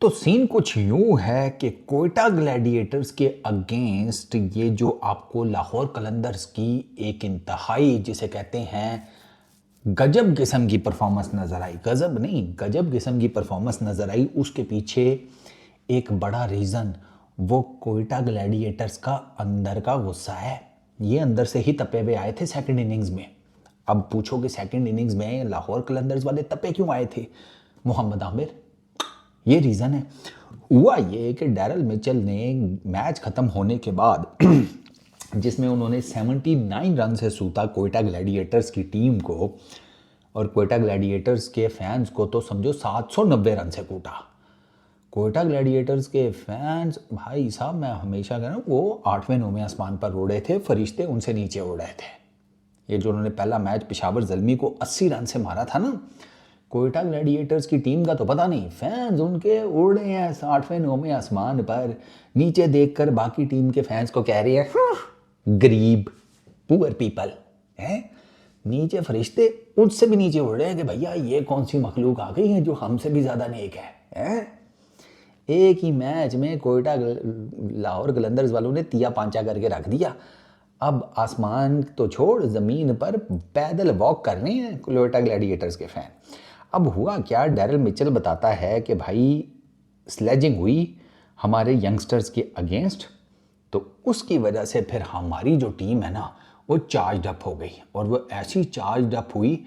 तो सीन कुछ यूं है कि कोयटा ग्लैडिएटर्स के अगेंस्ट ये जो आपको लाहौर कलंदर्स की एक इंतहाई जिसे कहते हैं गजब किस्म की परफॉर्मेंस नज़र आई, गजब नहीं गजब किस्म की परफॉर्मेंस नज़र आई। उसके पीछे एक बड़ा रीज़न वो कोयटा ग्लैडिएटर्स का अंदर का गुस्सा है। ये अंदर से ही तपे हुए आए थे सेकंड इनिंग्स में। अब पूछो कि सेकंड इनिंग्स में लाहौर कलंदर्स वाले तपे क्यों आए थे? मोहम्मद आमिर, ये रीज़न है। हुआ ये कि डैरल मिचेल ने मैच ख़त्म होने के बाद जिसमें उन्होंने 79 रन से सूता कोयटा ग्लैडिएटर्स की टीम को, और कोयटा ग्लैडिएटर्स के फैंस को तो समझो 790 रन से कूटा। कोयटा ग्लैडिएटर्स के फैंस भाई साहब, मैं हमेशा कह रहा हूँ, वो 8वें 9वें आसमान पर उड़े थे, फरिश्ते उनसे नीचे उड़ रहे थे। ये जो उन्होंने पहला मैच पेशावर ज़ल्मी को 80 रन से मारा था ना, कोयटा ग्लैडिएटर्स की टीम का तो पता नहीं, फैंस उनके उड़ रहे हैं 8वें 9वें आसमान पर। नीचे देखकर बाकी टीम के फैंस को कह रही है गरीब, पुअर पीपल है। नीचे फरिश्ते उससे भी नीचे उड़ रहे हैं कि भैया ये कौन सी मखलूक आ गई है जो हमसे भी ज़्यादा नेक है? एक ही मैच में कोयटा लाहौर कलंदर्स वालों ने तिया पांचा करके रख दिया। अब आसमान तो छोड़, ज़मीन पर पैदल वॉक कर रहे हैं कोयटा ग्लैडिएटर्स के फैन। अब हुआ क्या, डैरल मिचेल बताता है कि भाई स्लेजिंग हुई हमारे यंगस्टर्स के अगेंस्ट, तो उसकी वजह से फिर हमारी जो टीम है ना वो चार्ज अप हो गई, और वो ऐसी चार्ज अप हुई।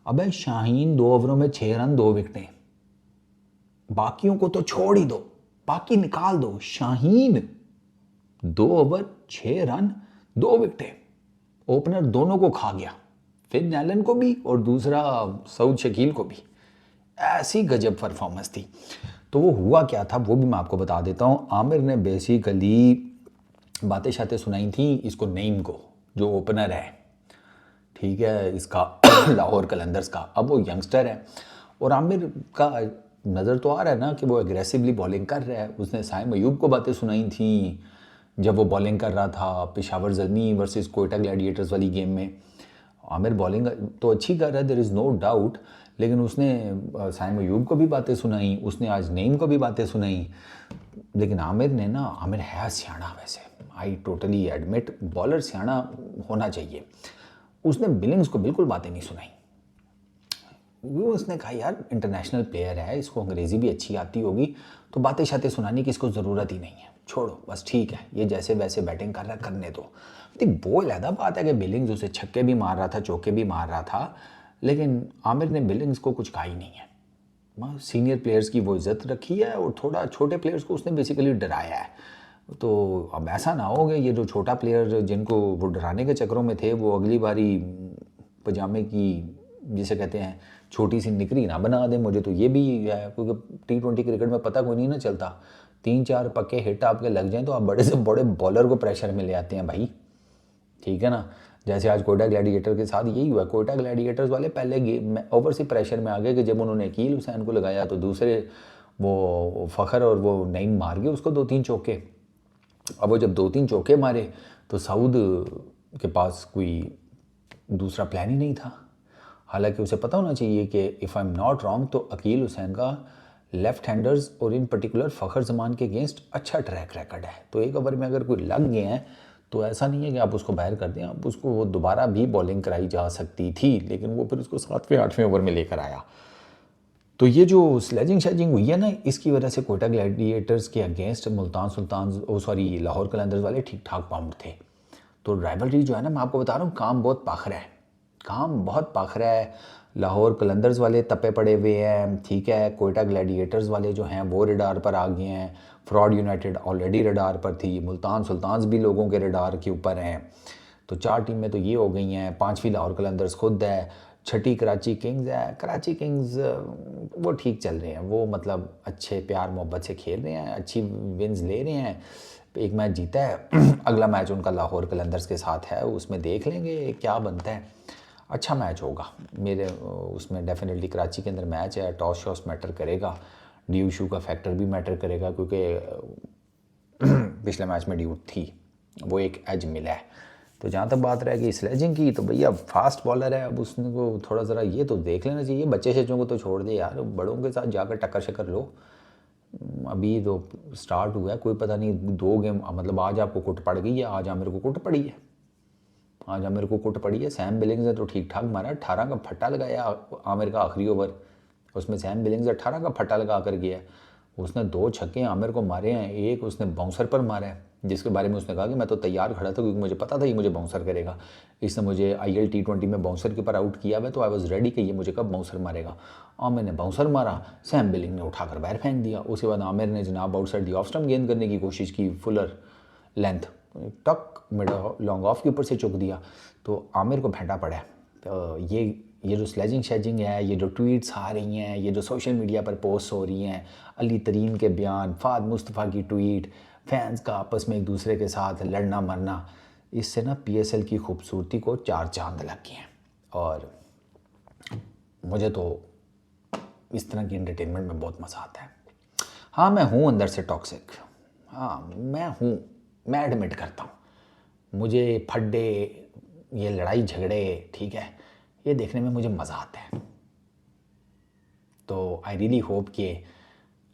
अबे शाहीन 2 ओवरों में 6 रन 2 विकेटें, बाकियों को तो छोड़ ही दो, बाकी निकाल दो। शाहीन 2 ओवर 6 रन 2 विकेटें, ओपनर दोनों को खा गया, फिर एलन को भी और दूसरा सऊद शकील को भी। ऐसी गजब परफॉर्मेंस थी। तो वो हुआ क्या था वो भी मैं आपको बता देता हूँ। आमिर ने बेसिकली बातें शातें सुनाई थी इसको, नईम को, जो ओपनर है, ठीक है, इसका लाहौर कलंदर्स का। अब वो यंगस्टर है और आमिर का नज़र तो आ रहा है ना कि वो एग्रेसिवली बॉलिंग कर रहा है। उसने साइम अयूब को बातें सुनाई थी जब वो बॉलिंग कर रहा था पेशावर ज़ल्मी वर्सेस कोयटा ग्लैडिएटर्स वाली गेम में। आमिर बॉलिंग तो अच्छी कर रहा है, देयर इज़ नो डाउट, लेकिन उसने साइम अयूब को भी बातें सुनाई, उसने आज नईम को भी बातें सुनाई। लेकिन आमिर ने ना, आमिर है सियाना वैसे, आई टोटली एडमिट, बॉलर सियाना होना चाहिए। उसने बिलिंग्स को बिल्कुल बातें नहीं सुनाई। वो उसने कहा यार इंटरनेशनल प्लेयर है, इसको अंग्रेज़ी भी अच्छी आती होगी, तो बातें शातें सुनाने की इसको ज़रूरत ही नहीं है, छोड़ो बस, ठीक है, ये जैसे वैसे बैटिंग कर रहा है करने दो। तो वो अलहदा बात है कि बिलिंग्स उसे छक्के भी मार रहा था, चौके भी मार रहा था, लेकिन आमिर ने बिलिंग्स को कुछ कहा ही नहीं है। सीनियर प्लेयर्स की वो इज़्ज़त रखी है और थोड़ा छोटे प्लेयर्स को उसने बेसिकली डराया है। तो अब ऐसा ना हो कि ये जो छोटा प्लेयर जिनको वो डराने के चक्करों में थे, वो अगली बारी पजामे की जिसे कहते हैं छोटी सी निकरी ना बना दे। मुझे तो ये भी है, क्योंकि T20 क्रिकेट में पता कोई नहीं ना चलता, 3-4 पक्के हिट आपके लग जाएं तो आप बड़े से बड़े बॉलर को प्रेशर में ले आते हैं भाई, ठीक है ना। जैसे आज कोयटा ग्लैडिएटर के साथ यही हुआ। कोयटा ग्लैडिएटर्स वाले पहले गेम में ओवर से प्रेशर में आ गए कि जब उन्होंने अकील हुसैन को लगाया तो दूसरे वो फ़खर और वो नईम मार गए उसको 2-3 चौके। अब वो जब 2-3 चौके मारे तो सऊद के पास कोई दूसरा प्लान ही नहीं था। हालांकि उसे पता होना चाहिए कि if I am not wrong तो अकील हुसैन का लेफ़्ट हैंडर्स और इन पर्टिकुलर फ़खर जमान के अगेंस्ट अच्छा ट्रैक रिकॉर्ड है। तो एक ओवर में अगर कोई लग गए हैं तो ऐसा नहीं है कि आप उसको बाहर कर दें, आप उसको वो दोबारा भी बॉलिंग कराई जा सकती थी, लेकिन वो फिर उसको 7वें 8वें ओवर में लेकर आया। तो ये जो स्लेजिंग शेजिंग हुई है ना, इसकी वजह से कोयटा ग्लैडिएटर्स के अगेंस्ट मुल्तान सुल्तान लाहौर कलंदर्स वाले ठीक ठाक पाउंड थे। तो राइवलरी जो है ना, मैं आपको बता रहा हूँ, काम बहुत पाखरा है, काम बहुत पाखरा है। लाहौर कलंदर्स वाले तपे पड़े हुए हैं, ठीक है, कोयटा ग्लैडिएटर्स वाले जो हैं वो रडार पर आ गए हैं। फ्रॉड यूनाइटेड ऑलरेडी रडार पर थी, मुल्तान सुल्तान्स भी लोगों के रडार के ऊपर हैं। तो 4 टीमें तो ये हो गई हैं, 5वीं लाहौर कलंदर्स खुद है, 6ठी कराची किंग्स है। कराची किंग्स वो ठीक चल रहे हैं, वो मतलब अच्छे प्यार मोहब्बत से खेल रहे हैं, अच्छी विन्स ले रहे हैं। एक मैच जीता है अगला मैच उनका लाहौर कलंदर्स के साथ है, उसमें देख लेंगे क्या बनता है। अच्छा मैच होगा मेरे उसमें डेफिनेटली। कराची के अंदर मैच है, टॉस शॉस मैटर करेगा, ड्यू शू का फैक्टर भी मैटर करेगा, क्योंकि पिछले मैच में ड्यू थी, वो एक एज मिला है। तो जहाँ तक बात रहेगी स्लेजिंग की, तो भैया फास्ट बॉलर है, अब उसने को थोड़ा ज़रा ये तो देख लेना चाहिए। बच्चे शच्चों को तो छोड़ दे यार, बड़ों के साथ जाकर टक्कर शक्कर लो। अभी तो स्टार्ट हुआ है, कोई पता नहीं 2 गेम, मतलब आज आपको कुट पड़ गई है, आज आमिर को कुट पड़ी है, आज आमिर को कुट पड़ी है। सैम बिलिंग्स ने तो ठीक ठाक मारा, 18 का फट्टा लगाया आमिर का आखिरी ओवर, उसमें सैम बिलिंग्स 18 का फट्टा लगा कर गया। उसने 2 छक्के आमिर को मारे हैं, एक उसने बाउंसर पर मारा है, जिसके बारे में उसने कहा कि मैं तो तैयार खड़ा था क्योंकि मुझे पता था ये मुझे बाउंसर करेगा। इसने मुझे IL T20 में बाउंसर के ऊपर आउट किया हुआ, तो आई वॉज रेडी कि ये मुझे कब बाउंसर मारेगा। आमिर ने बाउंसर मारा, सैम बिलिंग ने उठाकर बाहर फेंक दिया। उसके बाद आमिर ने जनाब आउटसाइड दी ऑफ स्टंप गेंद करने की कोशिश की, फुलर लेंथ टक मिड लॉन्ग ऑफ के ऊपर से चुक दिया, तो आमिर को फेंटा पड़ा है। तो ये जो स्लेजिंग शेजिंग है, ये जो ट्वीट्स आ रही हैं, ये जो सोशल मीडिया पर पोस्ट हो रही हैं, अली तरीन के बयान, फाद मुस्तफ़ा की ट्वीट, फैंस का आपस में एक दूसरे के साथ लड़ना मरना, इससे ना PSL की खूबसूरती को 4 चांद लग गए हैं। और मुझे तो इस तरह की एंटरटेनमेंट में बहुत मज़ा आता है। हाँ, मैं हूँ अंदर से टॉक्सिक, हाँ मैं हूँ, मैं एडमिट करता हूँ। मुझे फड्डे, ये लड़ाई झगड़े, ठीक है, ये देखने में मुझे मज़ा आता है। तो आई रियली होप कि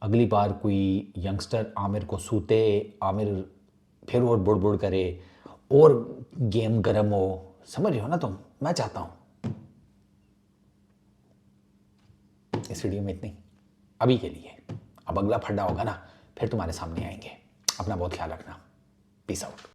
अगली बार कोई यंगस्टर आमिर को सूते, आमिर फिर और बुड़ बुड़ करे और गेम गर्म हो, समझ रहे हो ना तुम। मैं चाहता हूँ इस वीडियो में इतनी अभी के लिए। अब अगला फड्डा होगा ना, फिर तुम्हारे सामने आएंगे। अपना बहुत ख्याल रखना। Peace out.